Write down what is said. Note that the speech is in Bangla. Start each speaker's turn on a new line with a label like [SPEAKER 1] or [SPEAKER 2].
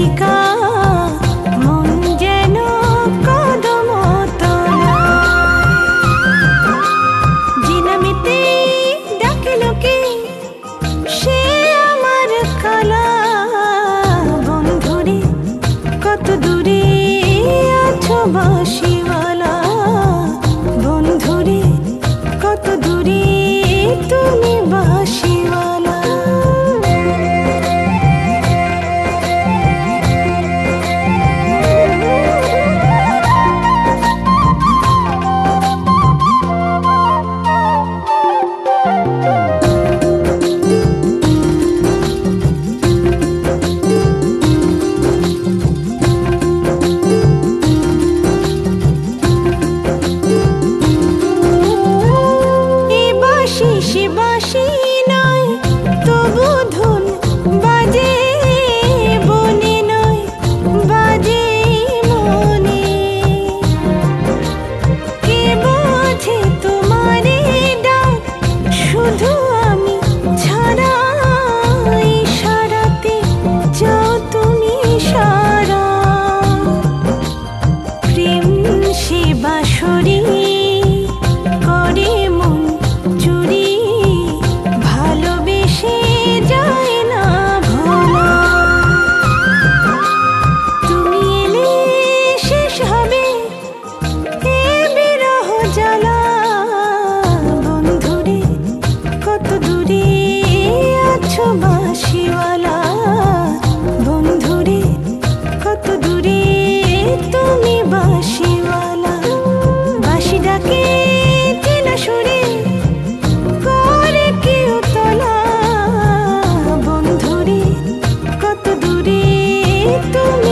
[SPEAKER 1] রাধিকা মন যেন কদম তলা জিনামিতে ডাকলো কে সে আমার কালা বন্ধুরে কত দূরে আছো বাঁশিওয়ালা বন্ধুরে কত দূরে তুমি বাঁশিওয়ালা সে বাঁশি নয় তবু ধুন বাজে বনে নয় বাজে মনে কে বোঝে তোমারে ডাক শুধু আমি ছাড়া ইশারাতে যাও তুমি সারা প্রেম সে বাঁশরি করে মন চুরি ভালোবেসে যায় না ভোলা তুমি এলে শেষ হবে এ বিরহ জ্বালা বন্ধুরে কত দূরে আছো বাঁশিওয়ালা বন্ধুরে কত দূরে তুমি বাঁশিওয়ালা বাঁশি ডাকে চেনা সুরে করে কেউ তোলা বন্ধুরে কত দূরে তুমি